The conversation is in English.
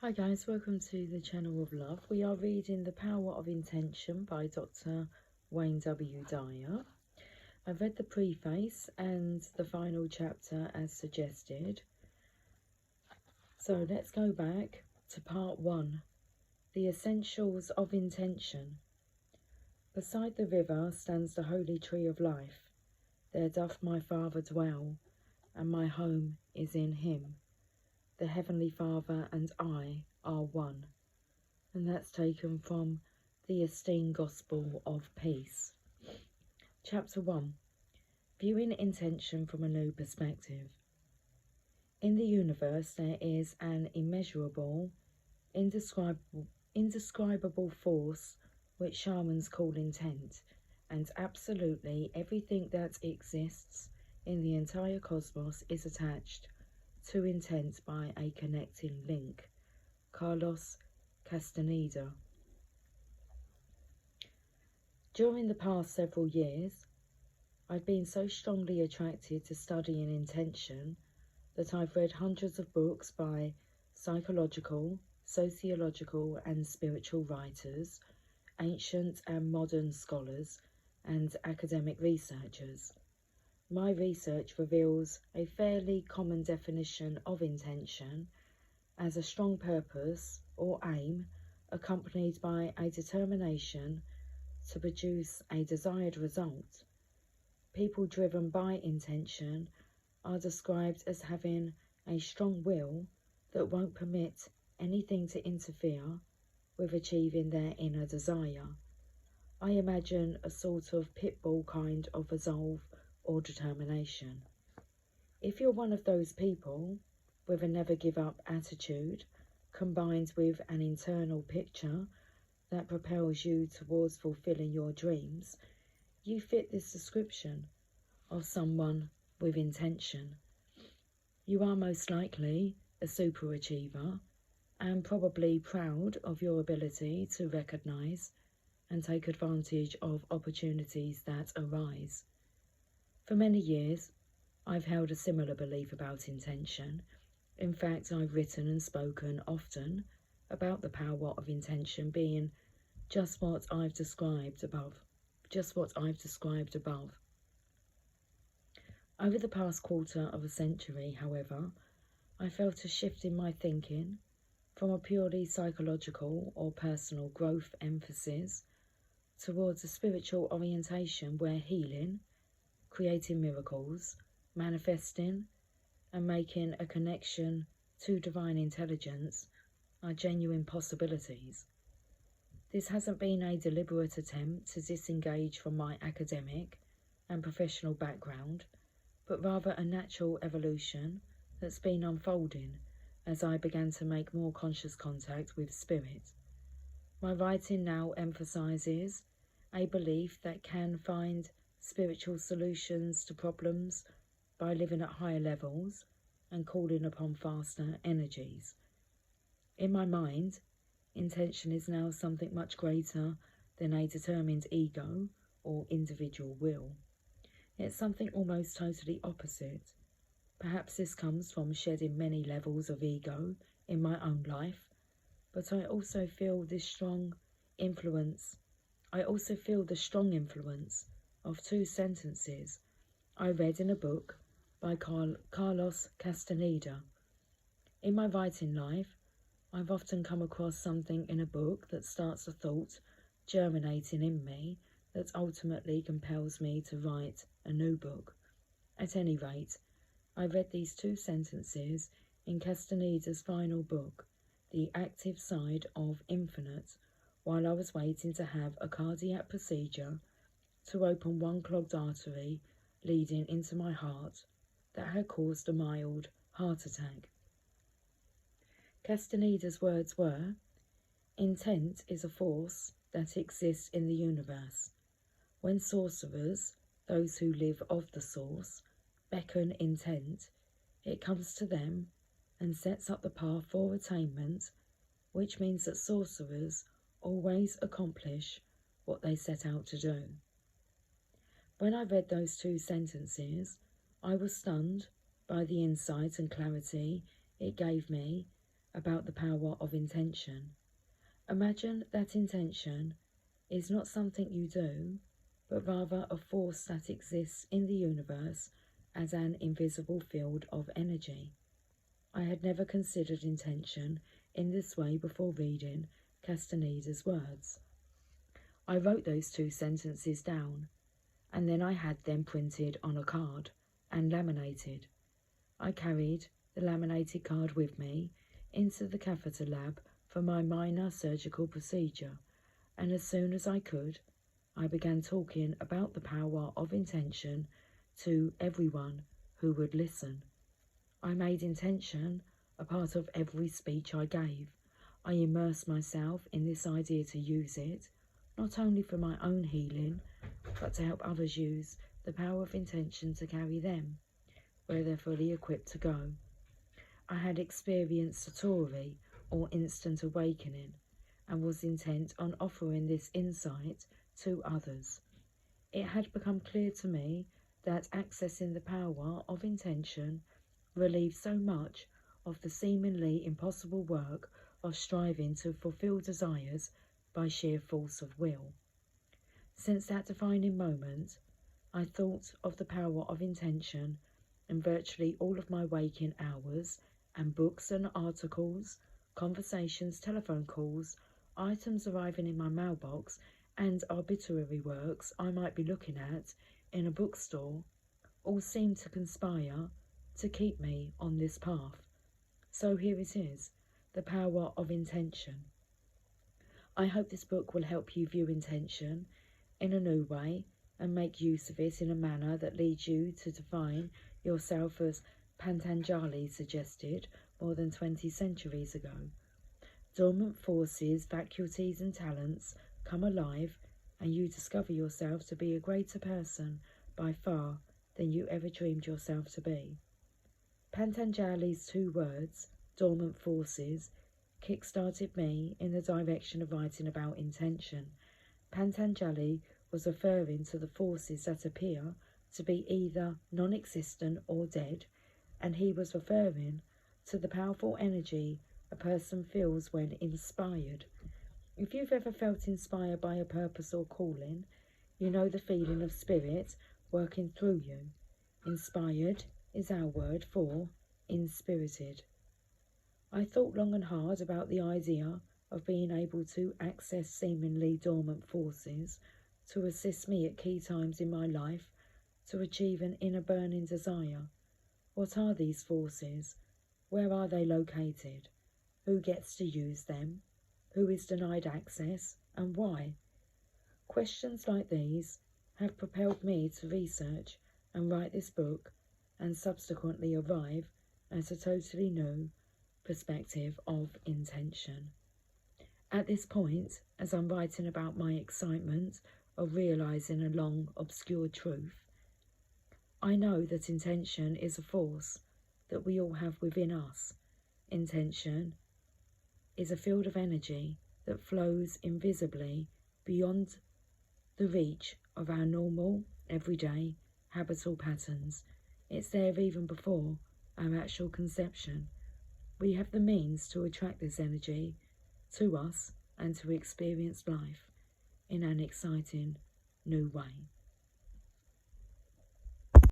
Hi guys, welcome to the channel of love. We are reading The Power of Intention by Dr. Wayne W. Dyer. I've read the preface and the final chapter as suggested. So let's go back to part 1, The Essentials of Intention. Beside the river stands the holy tree of life. There doth my Father dwell, and my home is in him. The Heavenly Father and I are one. And that's taken from the Esteemed Gospel of Peace. Chapter 1. Viewing Intention from a New Perspective. In the universe there is an immeasurable, indescribable force which shamans call intent, and absolutely everything that exists in the entire cosmos is attached to intent by a connecting link. Carlos Castaneda. During the past several years, I've been so strongly attracted to studying intention that I've read hundreds of books by psychological, sociological and spiritual writers, ancient and modern scholars and academic researchers. My research reveals a fairly common definition of intention as a strong purpose or aim accompanied by a determination to produce a desired result. People driven by intention are described as having a strong will that won't permit anything to interfere with achieving their inner desire. I imagine a sort of pit bull kind of resolve or determination. If you're one of those people with a never give up attitude combined with an internal picture that propels you towards fulfilling your dreams, you fit this description of someone with intention. You are most likely a superachiever and probably proud of your ability to recognize and take advantage of opportunities that arise. For many years, I've held a similar belief about intention. In fact, I've written and spoken often about the power of intention being just what I've described above. Over the past quarter of a century, however, I felt a shift in my thinking from a purely psychological or personal growth emphasis towards a spiritual orientation where healing, creating miracles, manifesting, and making a connection to divine intelligence are genuine possibilities. This hasn't been a deliberate attempt to disengage from my academic and professional background, but rather a natural evolution that's been unfolding as I began to make more conscious contact with spirit. My writing now emphasizes a belief that can find spiritual solutions to problems by living at higher levels and calling upon faster energies. In my mind, intention is now something much greater than a determined ego or individual will. It's something almost totally opposite. Perhaps this comes from shedding many levels of ego in my own life, but I also feel the strong influence of two sentences I read in a book by Carlos Castaneda. In my writing life, I've often come across something in a book that starts a thought germinating in me that ultimately compels me to write a new book. At any rate, I read these two sentences in Castaneda's final book, The Active Side of Infinite, while I was waiting to have a cardiac procedure to open one clogged artery leading into my heart that had caused a mild heart attack. Castaneda's words were, "Intent is a force that exists in the universe. When sorcerers, those who live of the source, beckon intent, it comes to them and sets up the path for attainment, which means that sorcerers always accomplish what they set out to do." When I read those two sentences, I was stunned by the insight and clarity it gave me about the power of intention. Imagine that intention is not something you do, but rather a force that exists in the universe as an invisible field of energy. I had never considered intention in this way before reading Castaneda's words. I wrote those 2 sentences down, and then I had them printed on a card and laminated. I carried the laminated card with me into the catheter lab for my minor surgical procedure, and as soon as I could, I began talking about the power of intention to everyone who would listen. I made intention a part of every speech I gave. I immersed myself in this idea to use it, not only for my own healing, but to help others use the power of intention to carry them where they're fully equipped to go. I had experienced satori, or instant awakening, and was intent on offering this insight to others. It had become clear to me that accessing the power of intention relieves so much of the seemingly impossible work of striving to fulfill desires by sheer force of will. Since that defining moment, I thought of the power of intention in virtually all of my waking hours, and books and articles, conversations, telephone calls, items arriving in my mailbox, and arbitrary works I might be looking at in a bookstore, all seem to conspire to keep me on this path. So here it is, the power of intention. I hope this book will help you view intention in a new way and make use of it in a manner that leads you to define yourself as Patanjali suggested more than 20 centuries ago. Dormant forces, faculties and talents come alive, and you discover yourself to be a greater person by far than you ever dreamed yourself to be. Patanjali's 2 words, dormant forces, kick-started me in the direction of writing about intention. Patanjali was referring to the forces that appear to be either non-existent or dead, and he was referring to the powerful energy a person feels when inspired. If you've ever felt inspired by a purpose or calling, you know the feeling of spirit working through you. Inspired is our word for inspirited. I thought long and hard about the idea of being able to access seemingly dormant forces to assist me at key times in my life to achieve an inner burning desire. What are these forces? Where are they located? Who gets to use them? Who is denied access, and why? Questions like these have propelled me to research and write this book, and subsequently arrive at a totally new perspective of intention. At this point, as I'm writing about my excitement of realising a long obscure truth, I know that intention is a force that we all have within us. Intention is a field of energy that flows invisibly beyond the reach of our normal, everyday, habitual patterns. It's there even before our actual conception. We have the means to attract this energy to us and to experience life in an exciting new way.